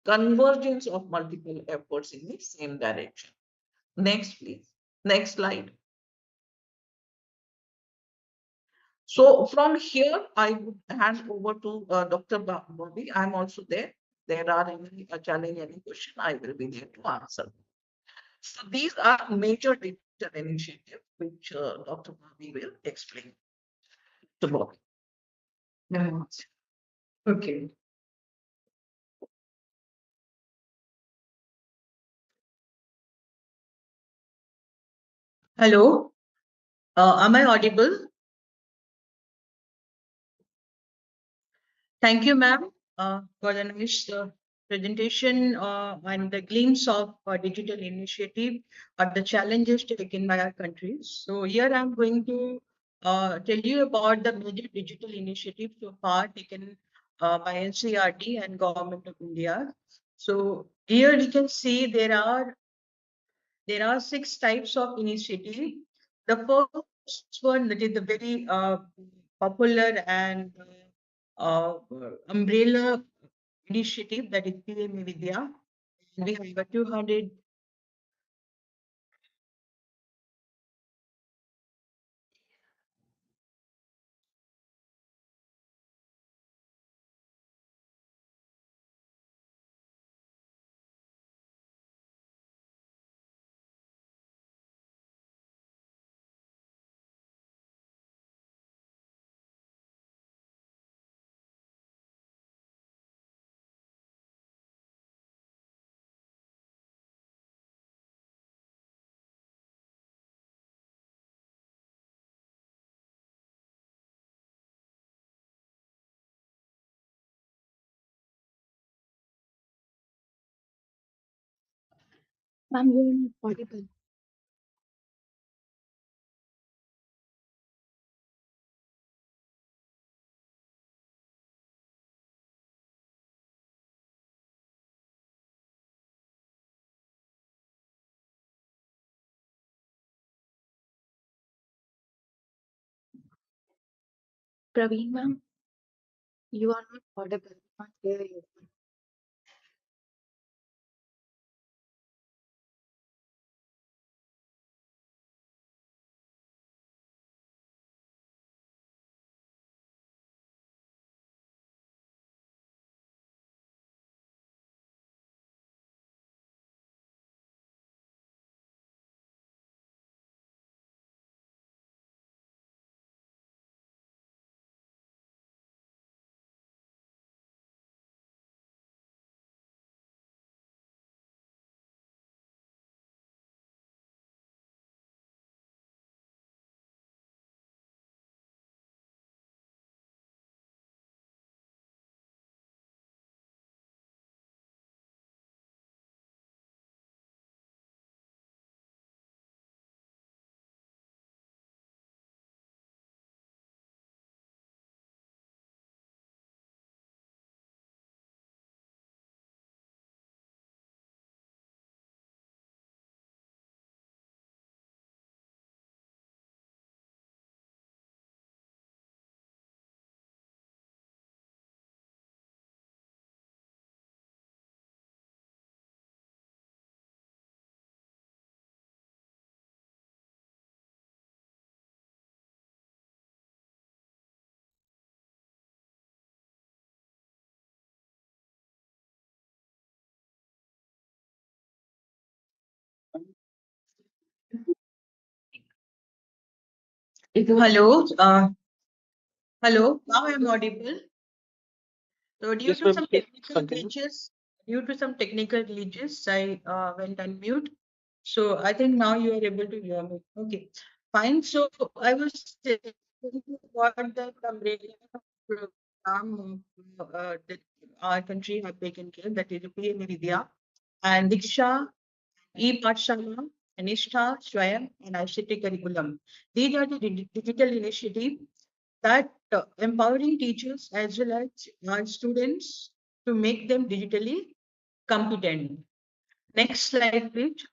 convergence of multiple efforts in the same direction. Next, please. Next slide. So from here, I would hand over to Dr. Bobby. I'm also there. There are any challenge, any question, I will be there to answer. So these are major digital initiatives which Dr. Bobby will explain to Bobby. Yes. Okay. Hello. Am I audible? Thank you, ma'am, for the nice presentation and the glimpse of digital initiative or the challenges taken by our countries. So here I'm going to tell you about the major digital initiatives so far taken by NCRT and Government of India. So here we can see there are 6 types of initiative. The first one that is the very popular and umbrella initiative that is PM Vidya. We have a 200. Ma'am, you're not audible. Praveen, ma'am, you are not audible. I can't hear you. Hello. Hello. Now I'm audible. So due Yes, to ma'am. some Please technical continue. glitches, I went on mute. So I think now you are able to hear me. Okay, fine. So I was saying what the umbrella program that our country have taken care, that is PM Vidya and DIKSHA, e-Pathshala, Nishta, Swayam, and ICT curriculum. These are the digital initiatives that empowering teachers as well as our students to make them digitally competent. Next slide, please.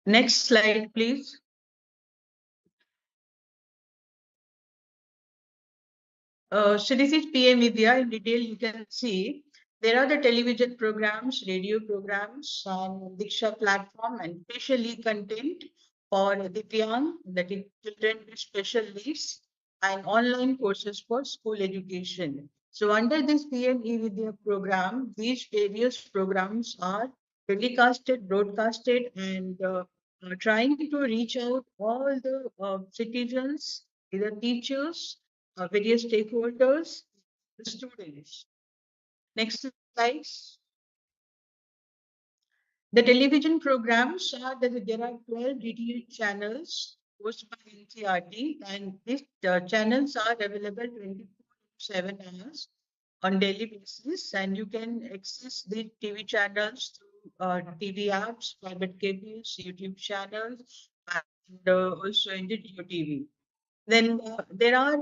Next slide, please. So this is PM Vidya. In detail, you can see there are the television programs, radio programs on DIKSHA platform, and specially content for Divyang, that is children with special needs, and online courses for school education. So under this PM eVidya program, these various programs are telecasted, broadcasted, and trying to reach out all the citizens, either teachers, various stakeholders, the students. Next slide. The television programs are that there are 12 DTH channels hosted by NCRT, and these channels are available 24/7 hours on daily basis, and you can access the TV channels through TV apps, private cables, YouTube channels, and also in the Jio TV. Then there are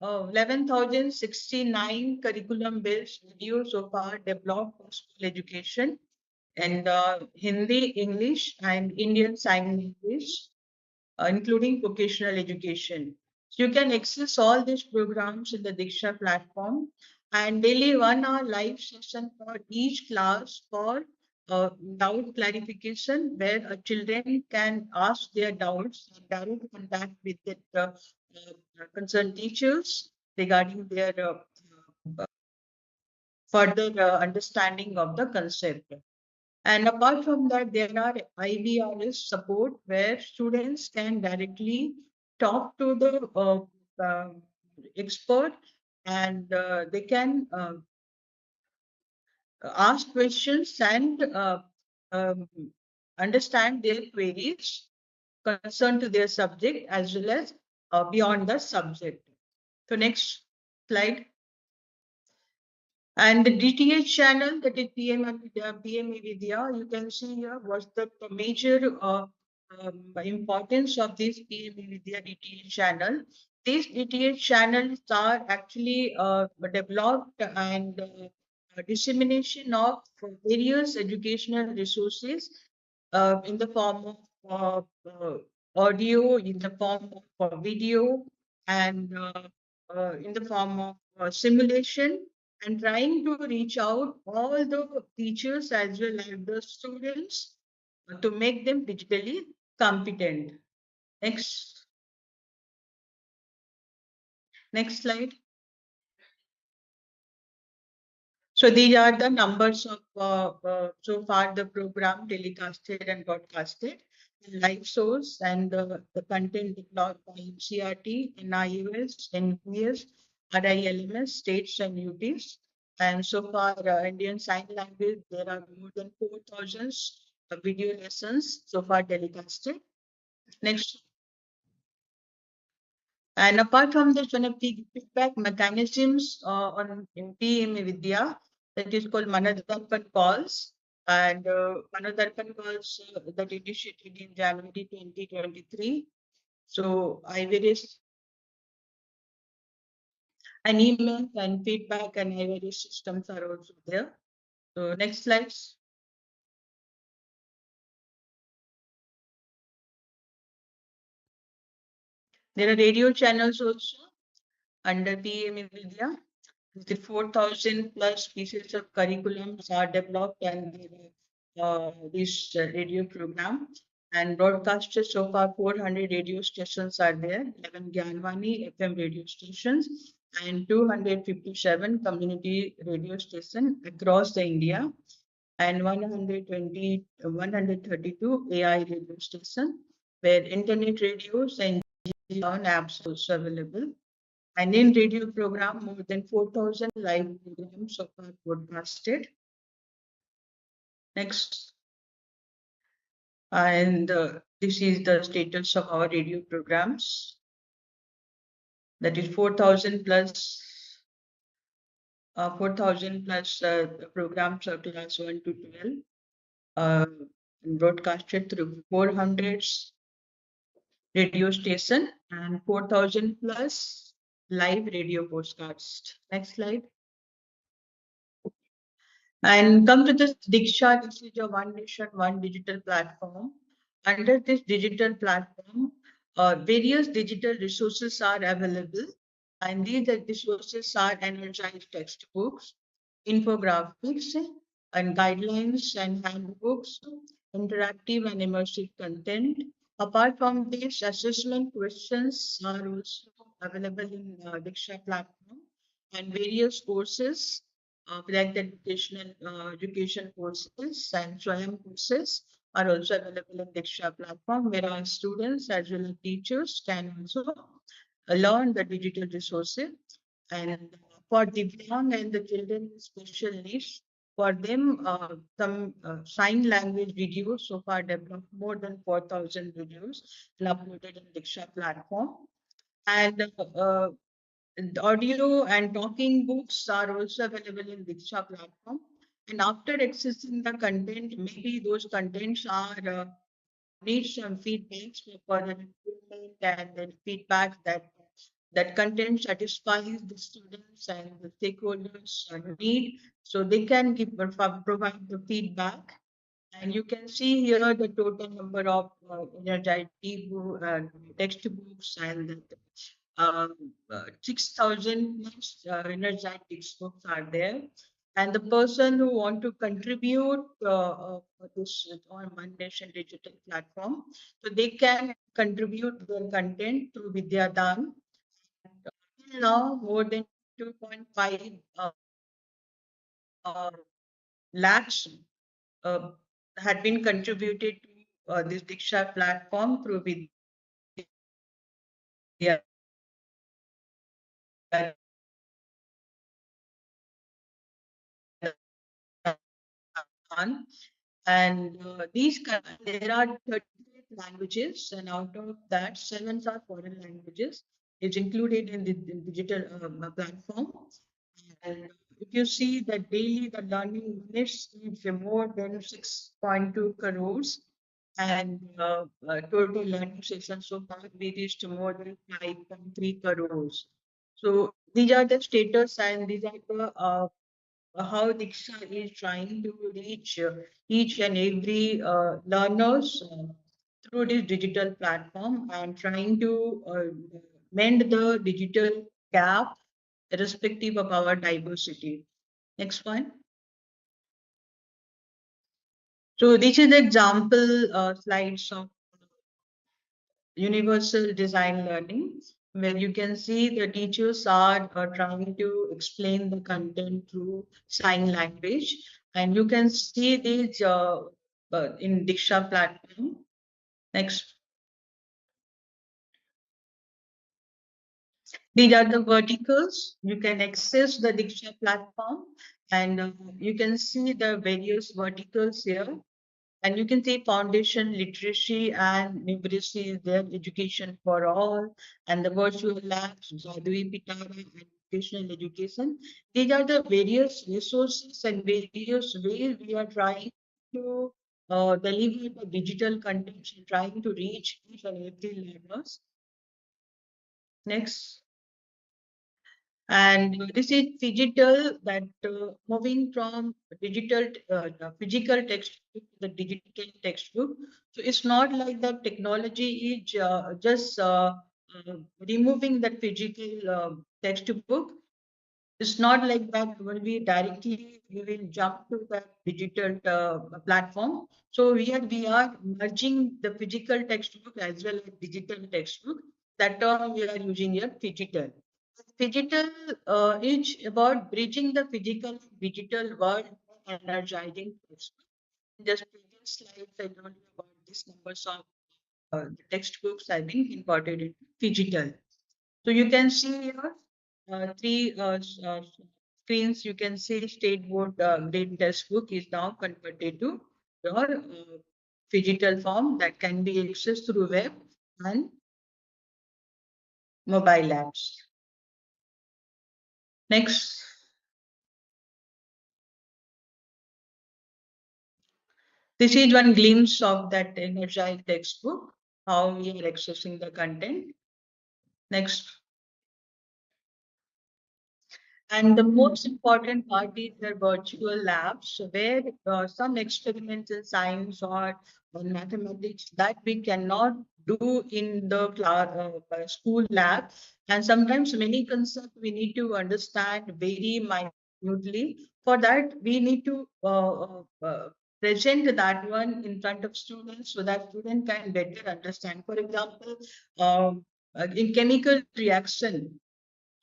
11,069 curriculum-based videos so far developed for school education and Hindi, English, and Indian Sign Language, including vocational education. So you can access all these programs in the DIKSHA platform and daily 1 hour live session for each class for doubt clarification where children can ask their doubts in direct contact with the concerned teachers regarding their further understanding of the concept. And apart from that, there are IVRS support where students can directly talk to the expert and they can ask questions and um, understand their queries concerned to their subject as well as beyond the subject. So next slide. And the DTH channel, that is PME Vidya, you can see here what's the major importance of this PME Vidya DTH channel. These DTH channels are actually developed and dissemination of various educational resources in the form of audio, in the form of video, and in the form of simulation and trying to reach out all the teachers as well as the students to make them digitally competent. Next, next slide. So these are the numbers of so far the program telecasted and broadcasted, live source and the content developed by CRT, NIUS, NPS, RILMS, states and UTs. And so far Indian Sign Language, there are more than 4,000 video lessons so far telecasted. Next. And apart from this, one of the feedback mechanisms on in PM Vidya that is called Manadarpan calls and Manadarpan calls that initiated in January 2023. So I various an email and feedback and various systems are also there. So next slides. There are radio channels also under PM Vidya. The 4,000 plus pieces of curriculums are developed and this radio program and broadcasted so far 400 radio stations are there, 11 Gyanvani FM radio stations and 257 community radio stations across the India and 132 AI radio stations where internet radios and apps are also available. And in radio program, more than 4,000 live programs so far broadcasted. Next. And this is the status of our radio programs. That is 4,000 plus 4,000 plus programs of class 1 to 12 broadcasted through 400 radio station and 4,000 plus live radio postcards. Next slide. And come to this DIKSHA, this is a One Nation, One Digital platform. Under this digital platform, various digital resources are available And these resources are energized textbooks, infographics, and guidelines and handbooks, interactive and immersive content. Apart from this, assessment questions are also available in DIKSHA platform, and various courses like the education courses and Swayam courses are also available in DIKSHA platform, where our students as well as teachers can also learn the digital resources. And for Divyang and the children with special needs, for them, some sign language videos so far developed, more than 4,000 videos and uploaded in DIKSHA platform. And audio and talking books are also available in DIKSHA platform. And after accessing the content, maybe those contents are need some feedbacks for further improvement, and then feedback that content satisfies the students and the stakeholders need, so they can provide the feedback. And you can see here the total number of energized textbooks and uh, 6,000 energized textbooks are there. And the person who want to contribute for this on One Nation digital platform, so they can contribute their content to Vidya Dan. Till now, more than 2.5 uh, lakhs uh, had been contributed to this Diksha platform through Vidya Dan. And there are 38 languages, and out of that, seven are foreign languages. It's included in the digital platform. And if you see that daily the learning minutes is more than 6.2 crores, and total learning sessions so far we reached more than 5.3 crores. So these are the status, and these are the how Diksha is trying to reach each and every learners through this digital platform, and trying to mend the digital gap irrespective of our diversity. Next one. So this is the example slides of universal design learning, where you can see the teachers are trying to explain the content through sign language. And you can see these in Diksha platform. Next. These are the verticals. You can access the Diksha platform, and you can see the various verticals here. And you can see foundation literacy and numeracy is there, education for all, and the virtual labs, Jadui Pitara, and vocational education. These are the various resources and various ways we are trying to deliver the digital content and trying to reach each and every learners. Next. And this is digital, that moving from physical textbook to the digital textbook. So it's not like that technology is just removing that physical textbook. It's not like that when we will jump to that digital platform. So we are merging the physical textbook as well as digital textbook. That term we are using here, phygital. Phygital is about bridging the physical and digital world and energizing textbook. In just previous slides, I told you about these numbers of the textbooks have been converted into phygital. So you can see here three screens. You can see state board grade textbook is now converted to your digital form that can be accessed through web and mobile apps. Next. This is one glimpse of that energized textbook, how we are accessing the content. Next. And the most important part is the virtual labs, where some experiments in science or in mathematics that we cannot do in the class, school lab. And sometimes many concepts we need to understand very minutely. For that, we need to present that one in front of students so that student can better understand. For example, in chemical reaction,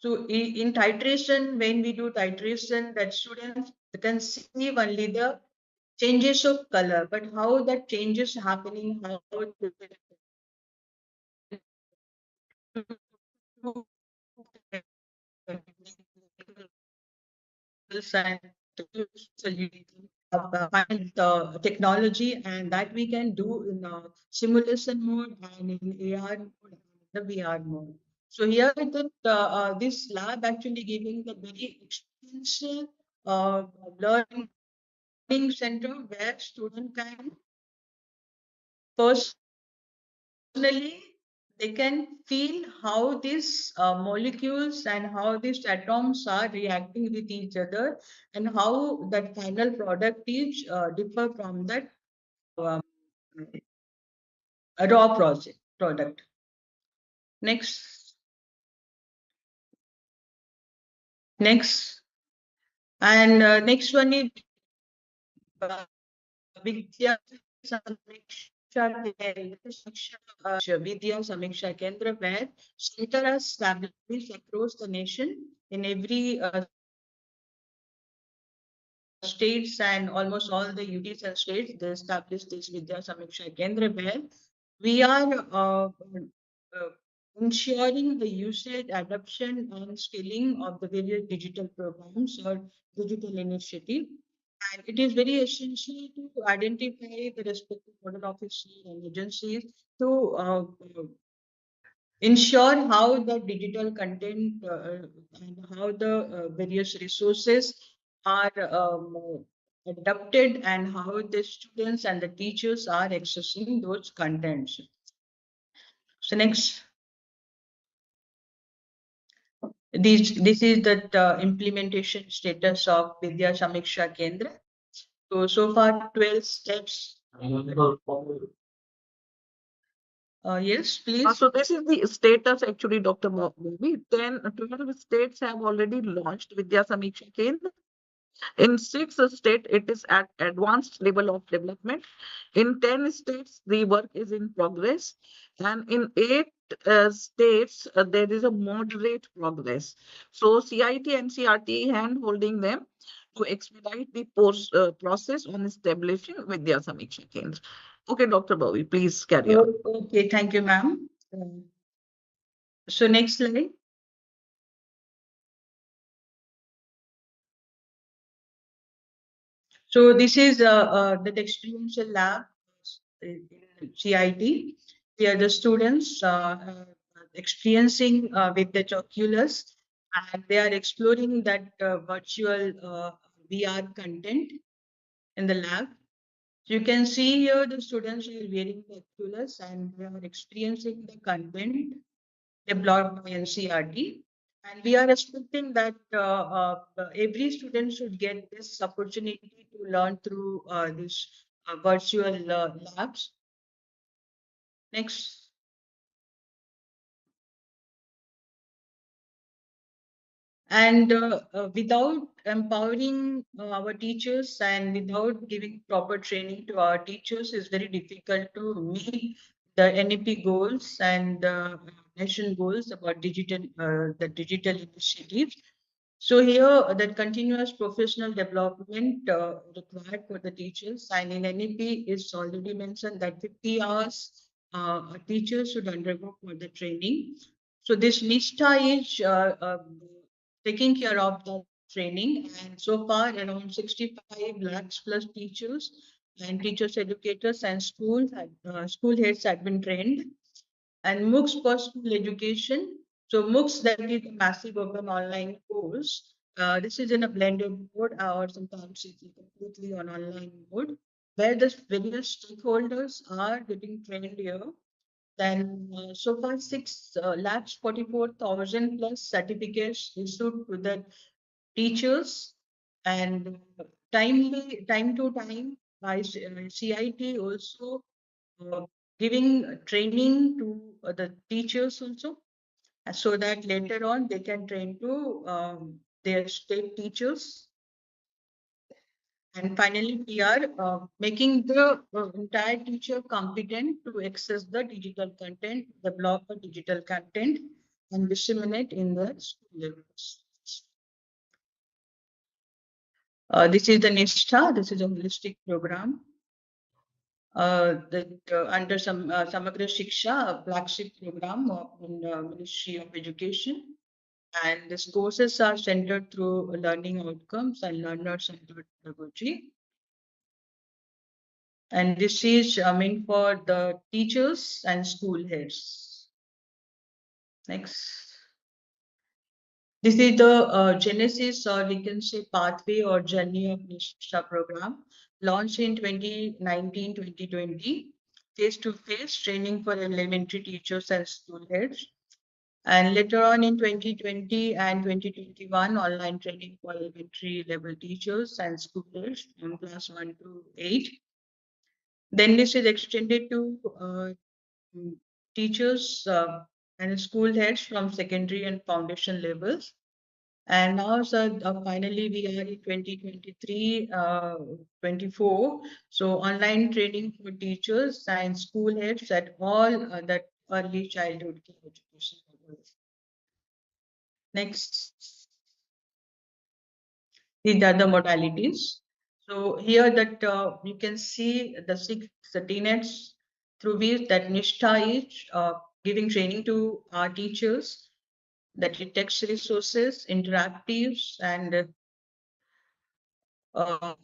so in titration, when we do titration, that students can see only the changes of color, but how that changes happening, how and find the technology, and that we can do in a simulation mode and in AR mode and the VR mode. So here that this lab actually giving the very extensive learning center where student can personally they can feel how these molecules and how these atoms are reacting with each other and how that final product is differ from that um, raw product. Next, next, and next one is uh, Vidya Samiksha Vidya Samiksha Kendra, where center are established across the nation in every states and almost all the UTs and states. They established this Vidya Samiksha Kendra, where we are ensuring the usage, adoption, and scaling of the various digital programs or digital initiative. And it is very essential to identify the respective nodal officers and agencies to ensure how the digital content and how the various resources are adapted and how the students and the teachers are accessing those contents. So next, this is the implementation status of Vidya Samiksha Kendra. So far 12 steps. Yes, please. So this is the status actually, Dr. Bobby. 12 states have already launched Vidya Samiksha Kendra. In 6 states, it is at advanced level of development. In 10 states, the work is in progress. And in 8 states, there is a moderate progress. So CIT and CRT hand holding them to expedite the process on establishing Vidya Samiksha Kendra. Okay, Dr. Bowie, please carry on. Okay, thank you, ma'am. So next slide. So this is the experiential lab in CIT. Where the students experiencing with the Oculus, and they are exploring that virtual VR content in the lab. So you can see here the students are wearing the Oculus and they are experiencing the content developed by NCRT. And we are expecting that every student should get this opportunity to learn through this virtual labs. Next. And without empowering our teachers and without giving proper training to our teachers, it's very difficult to meet the NEP goals and nation goals about the digital initiatives. So here, that continuous professional development required for the teachers, and in NEP is already mentioned that 50 hours a teacher should undergo for the training. So this Nishta is taking care of the training, and so far around 65 lakhs plus teachers and teachers, educators, and school heads have been trained. And MOOCs for school education. So MOOCs, that is a massive open online course. This is in a blended mode or sometimes it's completely on online mode where the various stakeholders are getting trained here. Then so far 6 lakhs 44,000 plus certificates issued to the teachers, and time to time by CIT also uh, giving training to the teachers also, so that later on they can train to their state teachers. And finally, we are making the entire teacher competent to access the digital content, develop the digital content, and disseminate in the school levels. This is the Nishta. This is a holistic program that under some Samagra Shiksha, a flagship program in the Ministry of Education. And these courses are centered through learning outcomes and learner-centered pedagogy. And this is meant for the teachers and school heads. Next. This is the genesis, or we can say pathway or journey of Nishta program, launched in 2019-2020, face-to-face training for elementary teachers and school heads. And later on in 2020 and 2021, online training for elementary level teachers and school heads from class 1 to 8. Then this is extended to teachers and school heads from secondary and foundation levels. And now, sir, finally, we are in 2023, 24. So, online training for teachers and school heads at all that early childhood care education levels. Next, these are the modalities. So, here that you can see the six tenets through which that Nishta is giving training to our teachers, that it text resources, interactives, and uh,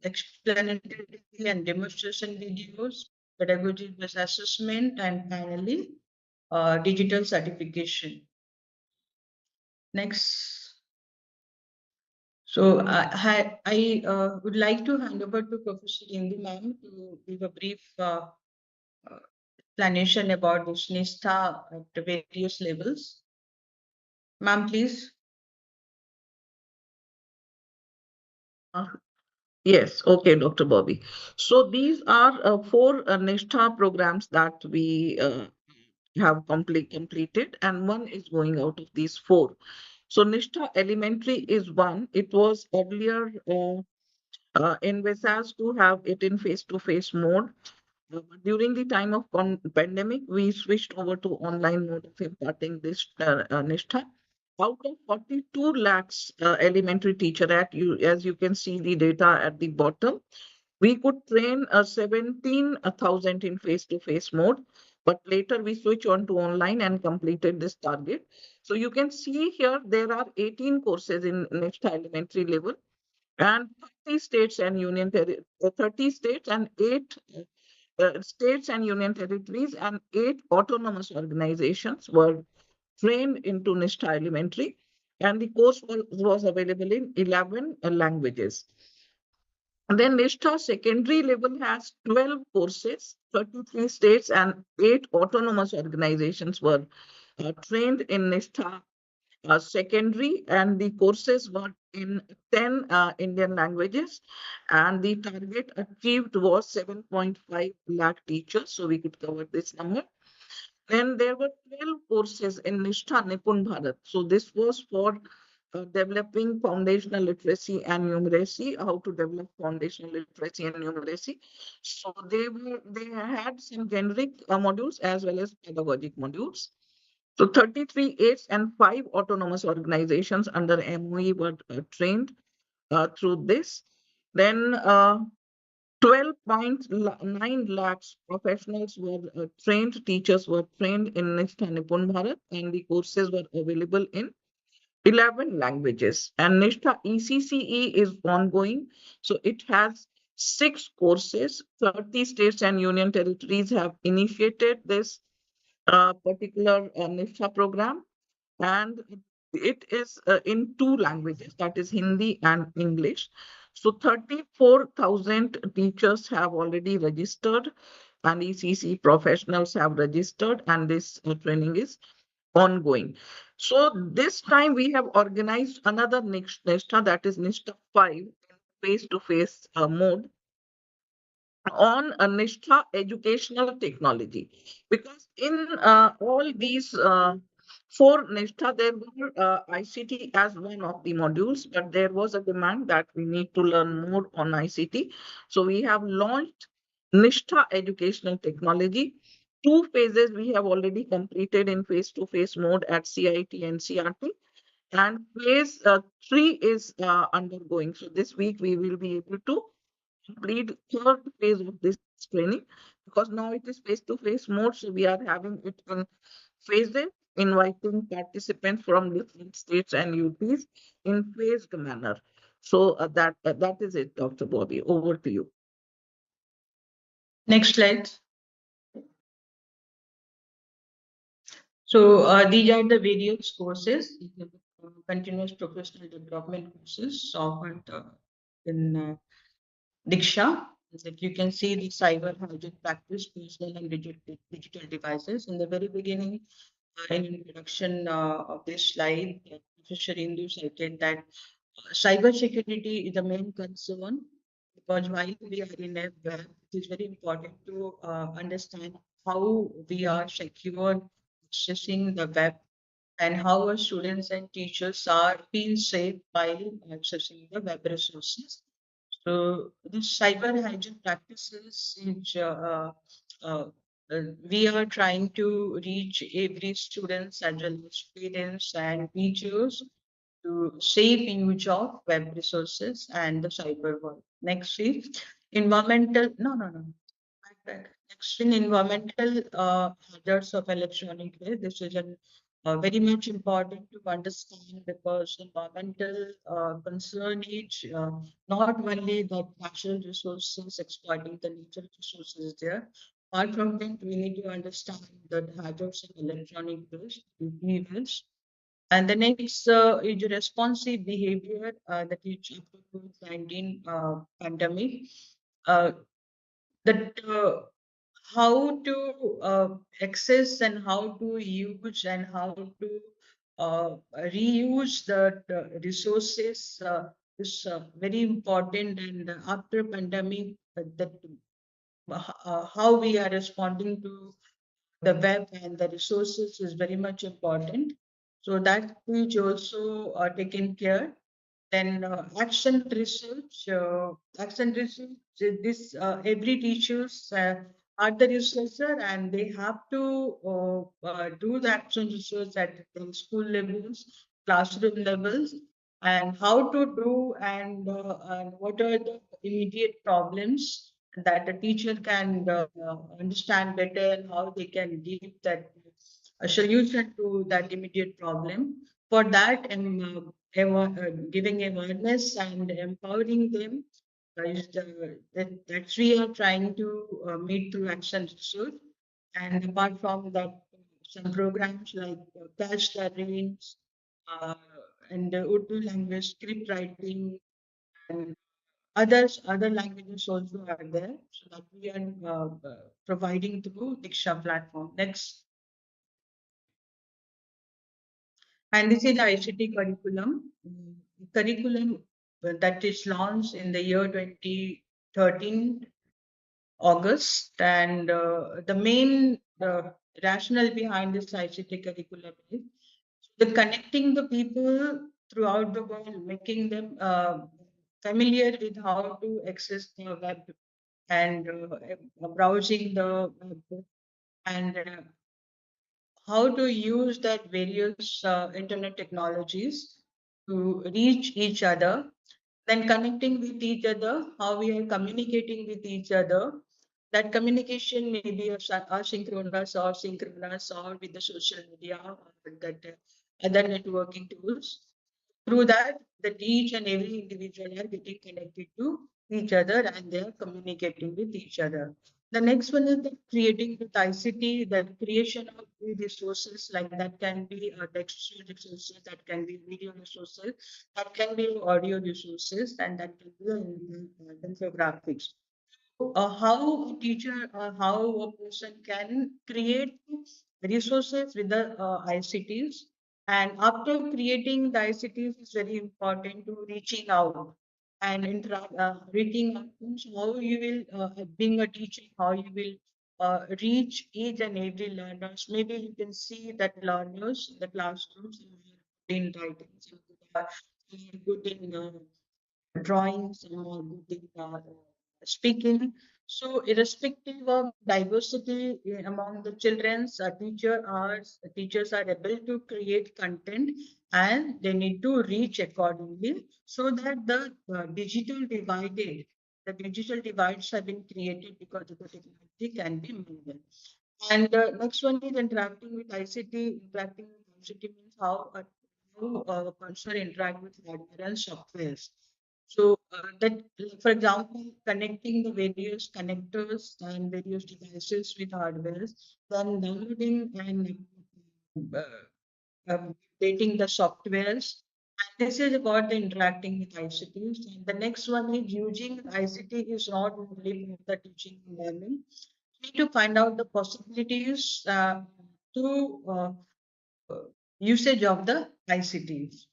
explanatory and demonstration videos, pedagogy-based assessment, and finally, digital certification. Next. So I would like to hand over to Professor Indu ma'am to give a brief explanation about this NISTA at the various levels. Ma'am, please. Yes, okay, Dr. Bobby. So these are four Nishta programs that we have completed, and one is going out of these four. So Nishta Elementary is one. It was earlier envisaged to have it in face-to-face mode. During the time of pandemic, we switched over to online mode of imparting this Nishtha. Out of 42 lakhs elementary teacher at you, as you can see the data at the bottom, we could train 17,000 in face-to-face mode, but later we switch on to online and completed this target. So you can see here there are 18 courses in Nishta elementary level, and 30 states and 30 states and 8 states and union territories and 8 autonomous organizations were trained into Nishta Elementary, and the course was available in 11 languages. And then Nishta Secondary level has 12 courses, 33 states and 8 autonomous organizations were trained in Nishta secondary, and the courses were in 10 Indian languages, and the target achieved was 7.5 lakh teachers, so we could cover this number. Then there were 12 courses in Nishtha Nipun Bharat. So this was for developing foundational literacy and numeracy, how to develop foundational literacy and numeracy. So they had some generic modules as well as pedagogic modules. So 33 aids and 5 autonomous organizations under MOE were trained through this. Then 12.9 lakhs professionals were trained, teachers were trained in Nishta Nipun Bharat, and the courses were available in 11 languages. And Nishta ECCE is ongoing. So it has 6 courses. 30 states and union territories have initiated this particular Nishta program, and it is in 2 languages, that is Hindi and English. So 34,000 teachers have already registered, and ECC professionals have registered, and this training is ongoing. So this time we have organized another Nishta, that is Nishta 5, face-to-face mode. on Nishta educational technology, because in all these four Nishta there were ICT as one of the modules, but there was a demand that we need to learn more on ICT. So we have launched Nishta educational technology. Two phases we have already completed in face-to-face mode at CIT and CRT, and phase three is undergoing. So this week we will be able to complete third phase of this training, because now it is face-to-face mode. So we are having it in phases, inviting participants from different states and UTs in phased manner. So that is it, Dr. Bobby. Over to you. Next slide. So these are the various courses, continuous professional development courses offered in DIKSHA. That you can see the cyber hygiene practice, personal and digital devices. In the very beginning, in introduction of this slide, Professor Indu cited that cyber security is the main concern, because while we are in a web, it is very important to understand how we are secure accessing the web, and how our students and teachers are feel safe while accessing the web resources. So this cyber hygiene practices is we are trying to reach every students as well as parents and teachers to safe use of web resources and the cyber world. Next is environmental. No. Right. Extreme environmental hazards of electronic waste. This is very much important to understand, because environmental concern is not only that natural resources exploiting the natural resources there. Apart from that, we need to understand the hazards of electronic waste, e-waste. And the next is responsive behavior that is after COVID-19 pandemic. Uh, that how to access and how to use and how to reuse the resources is very important. And after pandemic, that how we are responding to the web and the resources is very much important. So that is also taken care. Then action research. This every teachers are the researcher, and they have to do the action research at the school levels, classroom levels, and how to do, and what are the immediate problems that the teacher can understand better, and how they can give that a solution to that immediate problem. For that, giving awareness and empowering them is that we are trying to meet through action research. And apart from that, some programs like Catch the Rains uh, and Urdu language script writing, and other languages also are there, so that we are providing through Diksha platform. Next. And this is the ICT curriculum. Curriculum that is launched in the year 2013 August, and the main rationale behind this ICT curriculum is the connecting the people throughout the world, making them familiar with how to access the web, and browsing the web, and how to use that various internet technologies to reach each other, then connecting with each other, how we are communicating with each other. That communication may be asynchronous or synchronous, or with the social media, or that other networking tools. Through that, that each and every individual are getting connected to each other, and they are communicating with each other. The next one is the creating with ICT, the creation of the resources, like that can be textual resources, that can be video resources, that can be audio resources, and that can be infographics. How a teacher or how a person can create resources with the ICTs. And after creating the ICTs, it's very important to reaching out and reaching outcomes, how you will, being a teacher, how you will reach each and every learners. Maybe you can see that learners in the classrooms are in writing, some are good in drawing, some are good in speaking. So, irrespective of diversity among the children's, teachers are able to create content, and they need to reach accordingly, so that the digital divides have been created because of the technology can be minimal. And next one is interacting with ICT. Interacting with ICT means how a person interact with hardware and softwares. So like, for example, connecting the various connectors and various devices with hardware, then downloading and updating the softwares. And this is about the interacting with ICTs. And the next one is using ICT is not only for the teaching and learning. We need to find out the possibilities to uh, usage of the ICTs.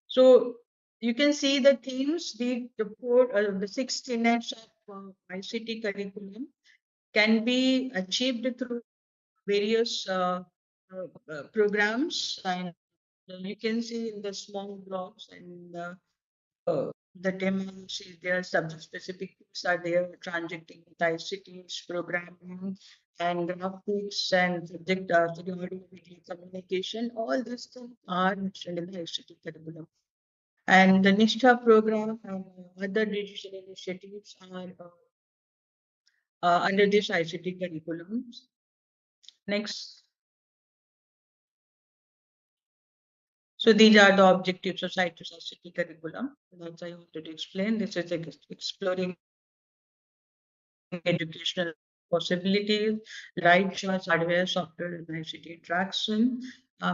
So you can see the themes, the 6 tenets of ICT curriculum can be achieved through various programs, and you can see in the small blocks, and the demos is there, subject specific tools are there, transacting with ICTs, programming, and graphics, and subject to the audio video communication. All these things are mentioned in the ICT curriculum. And the Nishta program and other digital initiatives are under this ICT curriculums. Next. So these are the objectives of Citrus ICT curriculum. As I wanted to explain, this is exploring educational possibilities, right choice, hardware, software, and ICT interaction.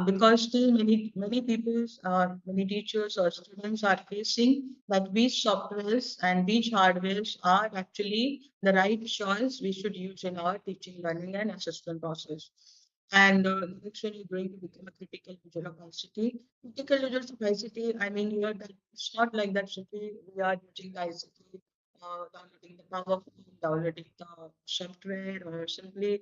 Because still many teachers or students are facing that which softwares and which hardwares are actually the right choice we should use in our teaching, learning, and assessment process. And the next one is going to become a critical user of ICT. Critical users of ICT, I mean, here that it's not like that simply we are using ICT, downloading the PowerPoint, downloading the software, or simply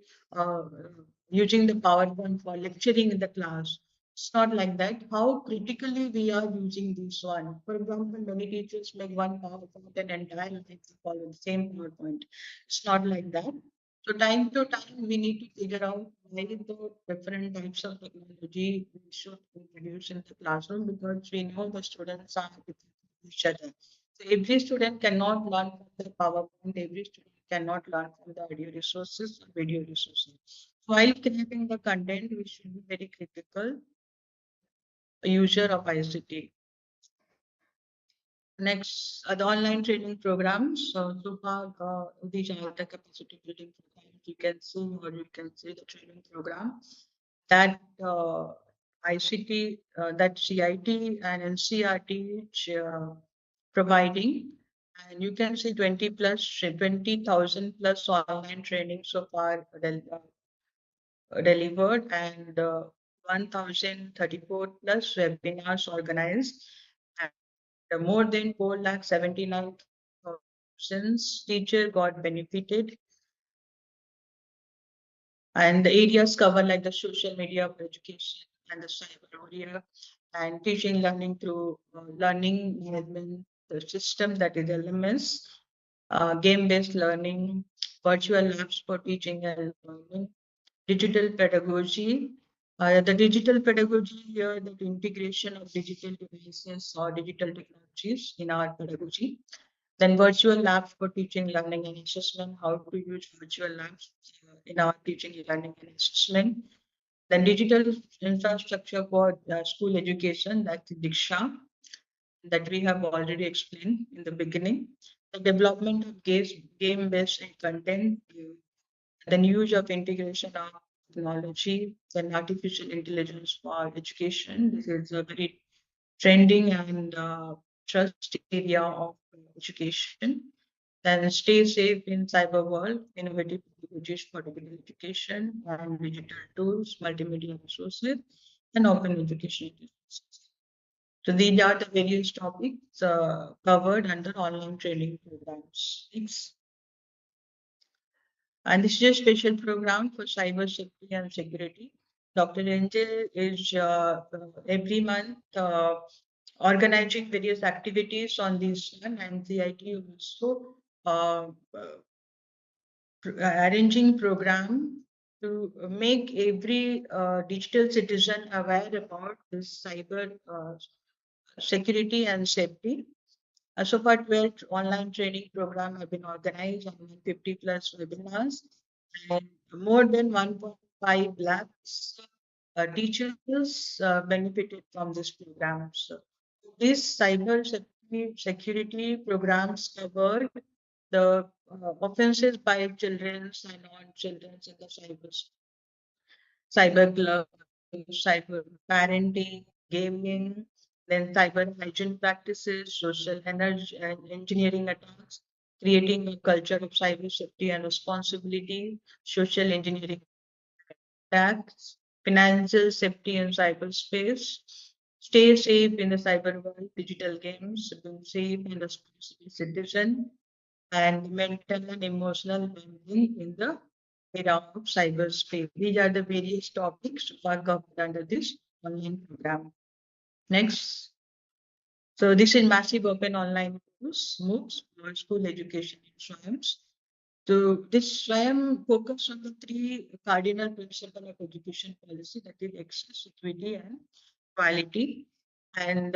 using the PowerPoint for lecturing in the class. It's not like that. How critically we are using this one. For example, many teachers make one PowerPoint and entire life to follow the same PowerPoint. It's not like that. So time to time, we need to figure out why the different types of technology we should introduce in the classroom, because we know the students are different from each other. So every student cannot learn from the PowerPoint. Every student cannot learn from the audio resources or video resources. So while creating the content, we should be very critical user of ICT. Next, the online training programs. So far, these are the capacity building programs. You can see the training program that ICT, that CIT and NCRT providing. And you can see 20,000 plus online training so far delivered, and 1,034 plus webinars organized, and more than 4,79,000 teacher got benefited. And the areas cover like the social media of education and the cyber area, and teaching learning through learning management the system, that is LMS, game-based learning, virtual labs for teaching and learning, digital pedagogy. The digital pedagogy here, the integration of digital devices or digital technologies in our pedagogy. Then virtual labs for teaching, learning, and assessment, how to use virtual labs in our teaching, learning, and assessment. Then digital infrastructure for school education, that's DIKSHA, that we have already explained in the beginning. The development of game-based content, then use of integration of technology, then artificial intelligence for education. This is a very trending and trust area of education. Then stay safe in cyber world, innovative technologies for digital education and digital tools, multimedia resources, and open education resources. So these are the various topics covered under online training programs. Next. And this is a special program for cyber safety and security. Dr. Angel is every month organizing various activities on this one, and CIT also uh, arranging program to make every digital citizen aware about this cyber security and safety. So far, 12 online training program have been organized and 50 plus webinars, and more than 1.5 lakhs teachers benefited from this program. So these cyber security programs cover the offenses by children and non-children in the cyber club, cyber parenting, gaming, then cyber hygiene practices, social energy and engineering attacks, creating a culture of cyber safety and responsibility, social engineering attacks, financial safety in cyberspace, stay safe in the cyber world, digital games, being safe and responsible citizen, and mental and emotional well-being in the era of cyberspace. These are the various topics are covered under this online program. Next. So this is massive open online course, MOOCs, for school education in SWAYAMs. So this SWAYAM focus on the three cardinal principles of education policy, that is access, equity, and quality. And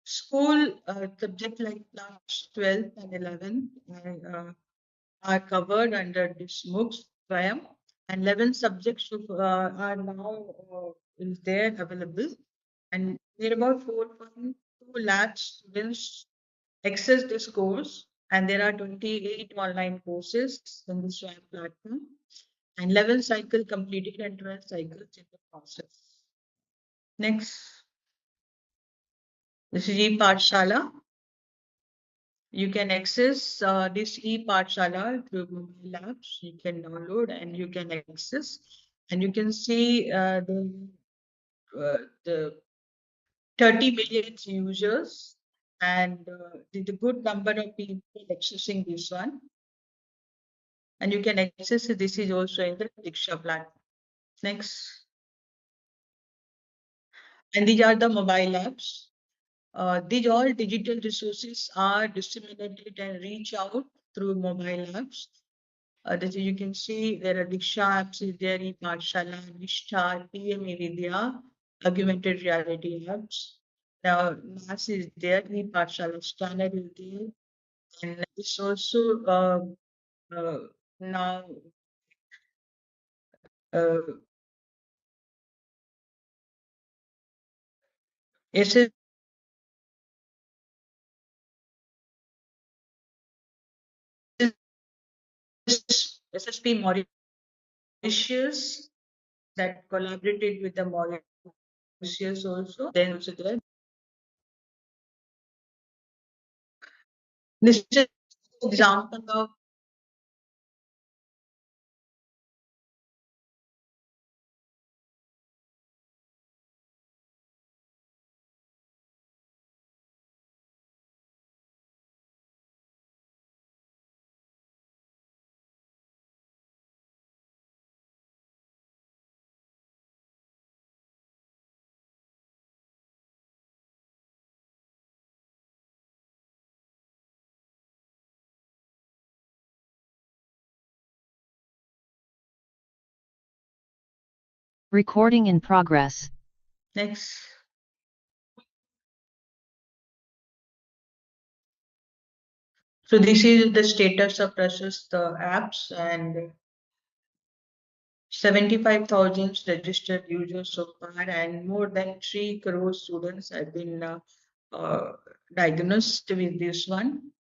school subject like class 12th and 11th are covered under this MOOCs SWAYAM, and 11 subjects are now is there available, and there are about 4.2 lakh students access this course, and there are 28 online courses in the SWAYAM platform, and 11 cycle completed and 12 cycles in the process. Next, this is ePathshala. You can access this ePathshala through mobile apps. You can download and you can access, and you can see the 30 million users and the good number of people accessing this one. And you can access it. This is also in the DIKSHA platform. Next, and these are the mobile apps. These all digital resources are disseminated and reach out through mobile apps. That you can see there are DIKSHA apps, is there ePathshala, Nishta, eVidya, augmented reality apps. Now, MAS is there, ePathshala scanner is there, and this also uh, now uh, SS, SSP Mauritius that collaborated with the Mauritius also. Then also there. This is an example of Recording in progress. next. So this is the status of process the apps, and 75,000 registered users so far, and more than 3 crore students have been uh, diagnosed with this one.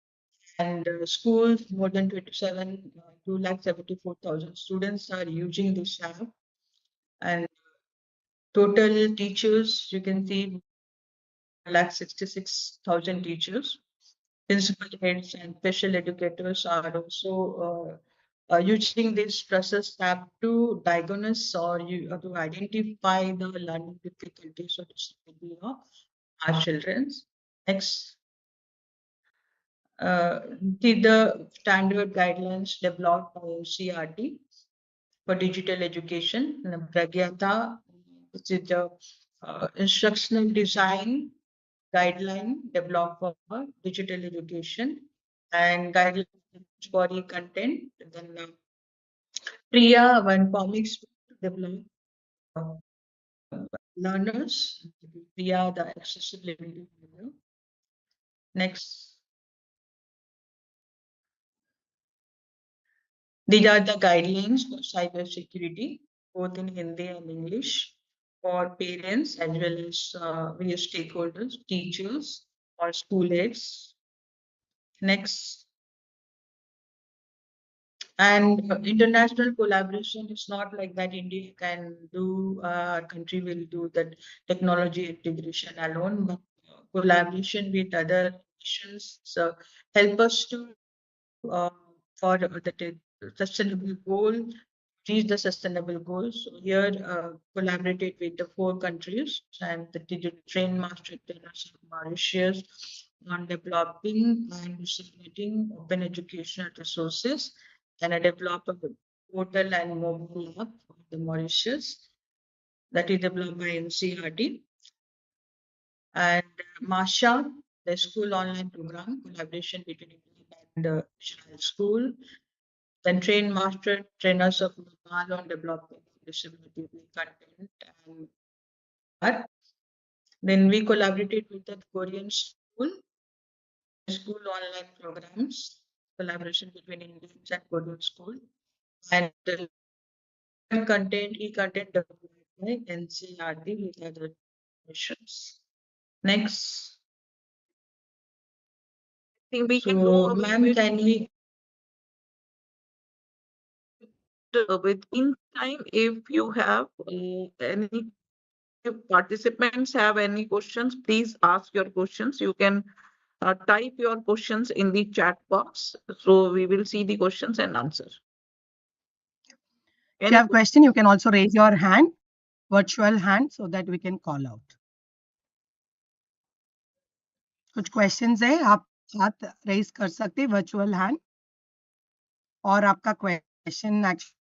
And schools, more than 2,74,000 students are using this app. And total teachers, you can see 1,66,000 teachers. Principal heads and special educators are also using this process tab to diagnose or to identify the learning difficulties or disability of our children. Next, the standard guidelines developed by CRT for digital education, Pragyata, which is the instructional design guideline developed for digital education, and guidelines for e-content. Then Priya, one comics developed uh, learners. Priya, the accessibility. Next, these are the guidelines for cyber security, both in Hindi and English, for parents as well as various stakeholders, teachers, or school aides. Next, and international collaboration is not like that India can do, country will do that technology integration alone, but collaboration with other nations help us to uh, for the sustainable goal, reach the sustainable goals. So here, collaborated with the four countries and the train master trainers of Mauritius on developing and disseminating open educational resources and a develop a portal and mobile app for the Mauritius that is developed by NCRT and Masha, the school online program collaboration between India and Israel school. Then train master trainers of Nepal on developing disability content and art. Then we collaborated with the Korean school online programs, collaboration between Indians and Korean school, and the content, e-content developed by NCRT with other nations. Next, Think we can do so away ma'am, can we? with in time if you have any if participants have any questions, please ask your questions. You can type your questions in the chat box. So we will see the questions and answer. If you have question, you can also raise your hand, virtual hand, so that we can call out. कुछ questions है आप हाथ raise कर सकते हैं virtual hand और आपका question actually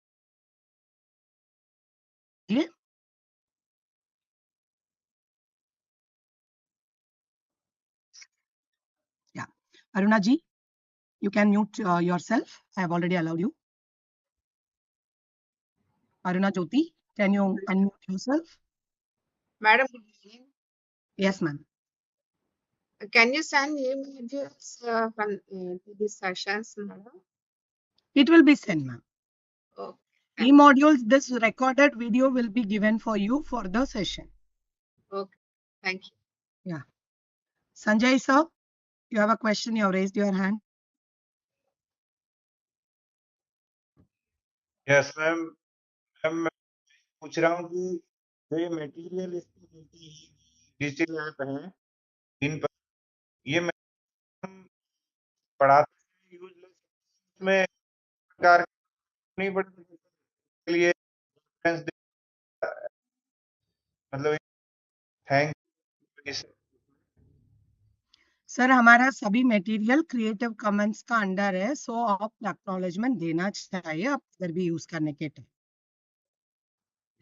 yeah Aruna ji, you can mute yourself. I have already allowed you. Aruna Jyoti, can you unmute yourself? Madam, good evening. Yes, ma'am. Can you send e-modules to these sessions, madam? It will be sent, ma'am. Okay. E-modules, this recorded video will be given for you for the session. Okay. Thank you. Yeah. Sanjay sir, you have a question, you have raised your hand. Yes ma'am ma'am मैं पूछ रहा हूँ कि जो ये material इसकी digital app है इन पर ये मैम पढ़ाते हैं यूजलेस में प्रकार नहीं पढ़ते के लिए reference मतलब थैंक सर हमारा सभी मटेरियल क्रिएटिव कॉमन्स का अंडर है, सो आप एक्नॉलेजमेंट देना चाहिए आप अगर भी यूज करने के टाइम।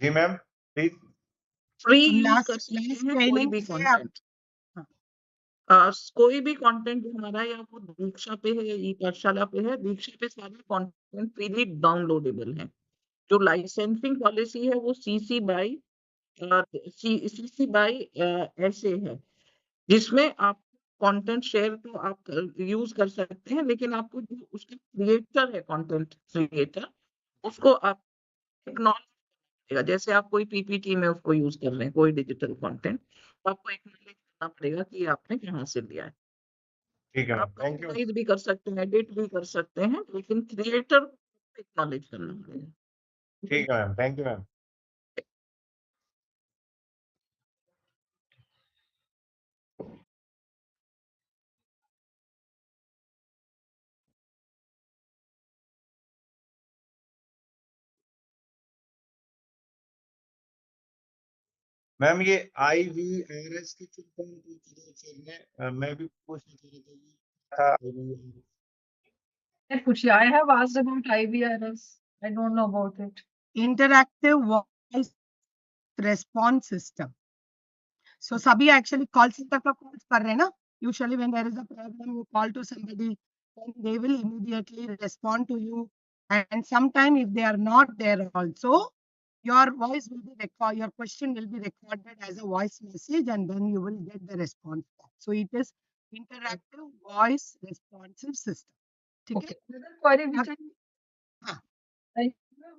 जी मैम प्लीज फ्री यूज कर सकते हैं कोई भी कंटेंट। कोई भी कंटेंट हमारा या वो दीक्षा पे है या ई पाठशाला पे है, दीक्षा पे सारे कंटेंट फ्रीली डाउनलोडेबल हैं। जो लाइसेंसिंग पॉलिसी है वो सीसी बाय ऐसे है, जिसमें आप कंटेंट शेयर तो आप यूज कर सकते हैं, लेकिन आपको जो उसका क्रिएटर है, कंटेंट क्रिएटर, उसको आप एक्नॉलेज, जैसे आप कोई पीपीटी में उसको यूज कर रहे हैं कोई डिजिटल कंटेंट, तो आपको एक्नॉलेज करना पड़ेगा कि आपने कहाँ से लिया है। ठीक है आप थैंक यू कस्टमाइज भी कर सकते हैं, एडिट भी कर सकते हैं, लेकिन क्रिएटर को एक्नॉलेज करना पड़ेगा। ठीक है ma'am thank you ma'am ma'am ये IVRS की कौन पूछने मैं भी पूछना चाह रहा था कि था IVRS। Pushi, I have asked about IVRS. I don't know about it. Interactive voice response system. So सभी actually call center का calls कर रहे हैं ना. Usually when there is a problem, you call to somebody, then they will immediately respond to you. And sometime if they are not there also, your voice will be recorded, your question will be recorded as a voice message, and then you will get the response back. So it is interactive voice responsive system. ठीक है? Okay. Another query which हाँ. I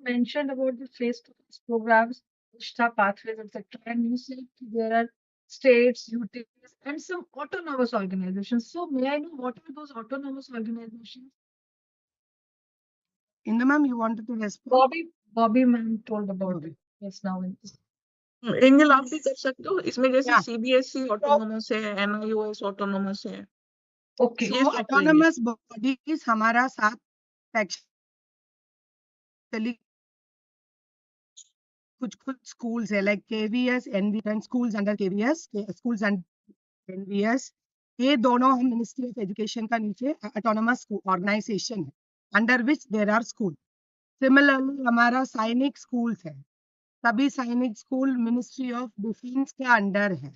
mentioned about the face-to-face programs, Nishta pathways, etc. And you said there are states, utilities, and some autonomous organizations. So may I know what are those autonomous organizations? Indu ma'am, you wanted to respond? Bobby ma'am told about it. Yes, now in this. Angel आप भी कर सकते हो इसमें, जैसे Yeah. CBSE autonomous है, NIOS autonomous है. Okay. So Yes, Dr. Inge. autonomous bodies हमारा 7 actually कुछ schools है like KVS, NV and schools under KVS, schools and NVS. ये दोनों हम मिनिस्ट्री ऑफ एजुकेशन का नीचे ऑटोनोमस ऑर्गेनाइजेशन है, under which there are school. Similarly हमारा सैनिक स्कूल्स है, सभी Sainik school ministry of defence के अंडर है.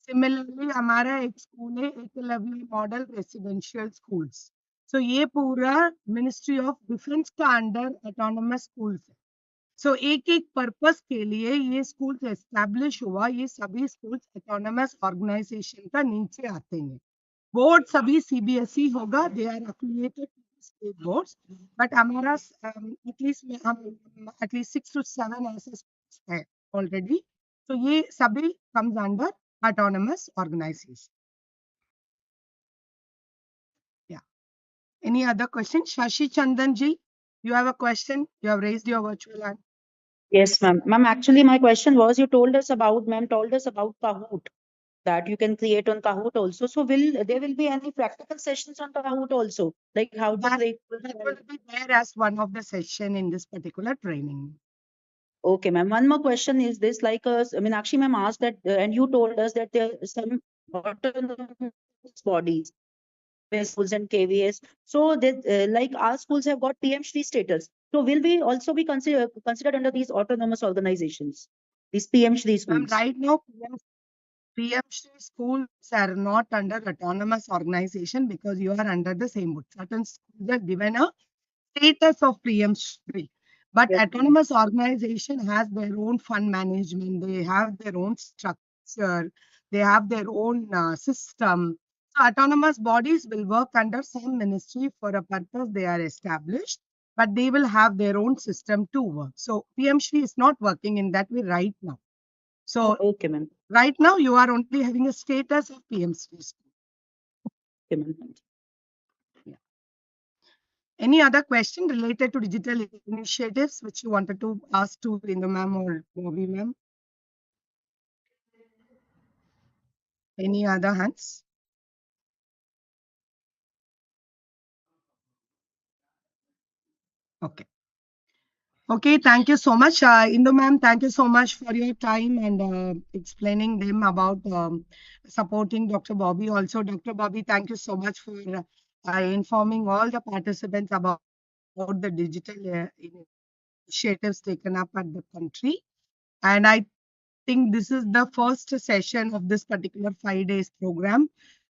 सिमिलरली हमारा एक स्कूल है Eklavya model residential schools. So ये पूरा मिनिस्ट्री ऑफ डिफेंस का अंडर ऑटोनोमस स्कूल्स है. सो एक एक पर्पस के लिए ये स्कूल्स एस्टैब्लिश हुआ. ये सभी स्कूल्स ऑटोनोमस ऑर्गेनाइजेशन का नीचे आते हैं. बोर्ड सभी CBSE होगा, they are affiliated to state boards, but हमारा एटलीस्ट 6 to 7 ऐसे है ऑलरेडी. तो ये सभी comes under autonomous organization. Yeah. Any other question? Shashi Chandan ji, you have a question? You have raised your virtual hand. Yes, ma'am. Ma'am, actually, my question was, you told us about, ma'am told us about Kahoot, that you can create on Kahoot also. So there will be any practical sessions on Kahoot also? Like how to That create? will be there as one of the session in this particular training. Okay, ma'am. One more question is this, like, Meenakshi ma'am asked that, and you told us that there are some autonomous bodies, schools and KVS. So that, like our schools have got PM3 status. So will we also be considered under these autonomous organizations, these PM3 schools? Right now, PM3 schools are not under autonomous organization because you are under the same board. Certain schools are given a status of PM3. But Yes. autonomous organization has their own fund management, they have their own structure, they have their own system. So autonomous bodies will work under some ministry for a purpose they are established, but they will have their own system to work. So PM3 is not working in that way right now. So Okay, ma'am. right now you are only having a status of PM3 school. Okay, ma'am. Any other question related to digital initiatives which you wanted to ask to Indu ma'am or Bobby ma'am? Any other hands? Okay. Okay, thank you so much. Indu ma'am, thank you so much for your time and explaining them about supporting Dr. Bobby. Also, Dr. Bobby, thank you so much for informing all the participants about the digital initiatives taken up at the country. And I think this is the first session of this particular 5 days program.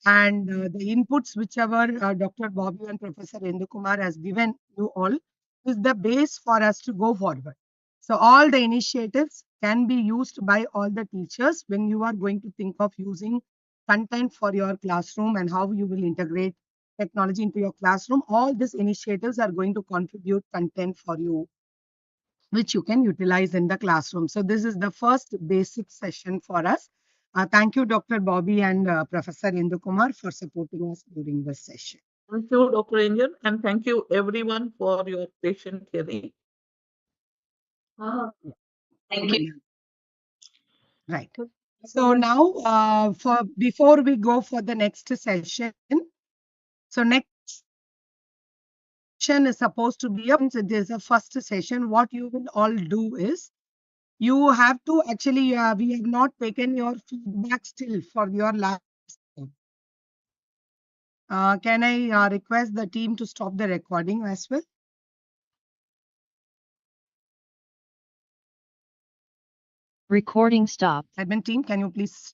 And the inputs whichever Dr. Bobby and Professor Indu Kumar has given you all is the base for us to go forward. So all the initiatives can be used by all the teachers when you are going to think of using content for your classroom and how you will integrate technology into your classroom. All these initiatives are going to contribute content for you, which you can utilize in the classroom. So this is the first basic session for us. Thank you, Dr. Bobby and Professor Indu Kumar for supporting us during this session. Thank you, Dr. Angel, and thank you everyone for your patient hearing. Thank you. Right. So now, before we go for the next session, so next session is supposed to be there's a first session. What you will all do is You have to actually, we have not taken your feedback still for your last. Can I request the team to stop the recording as well? Recording stopped. Admin team, can you please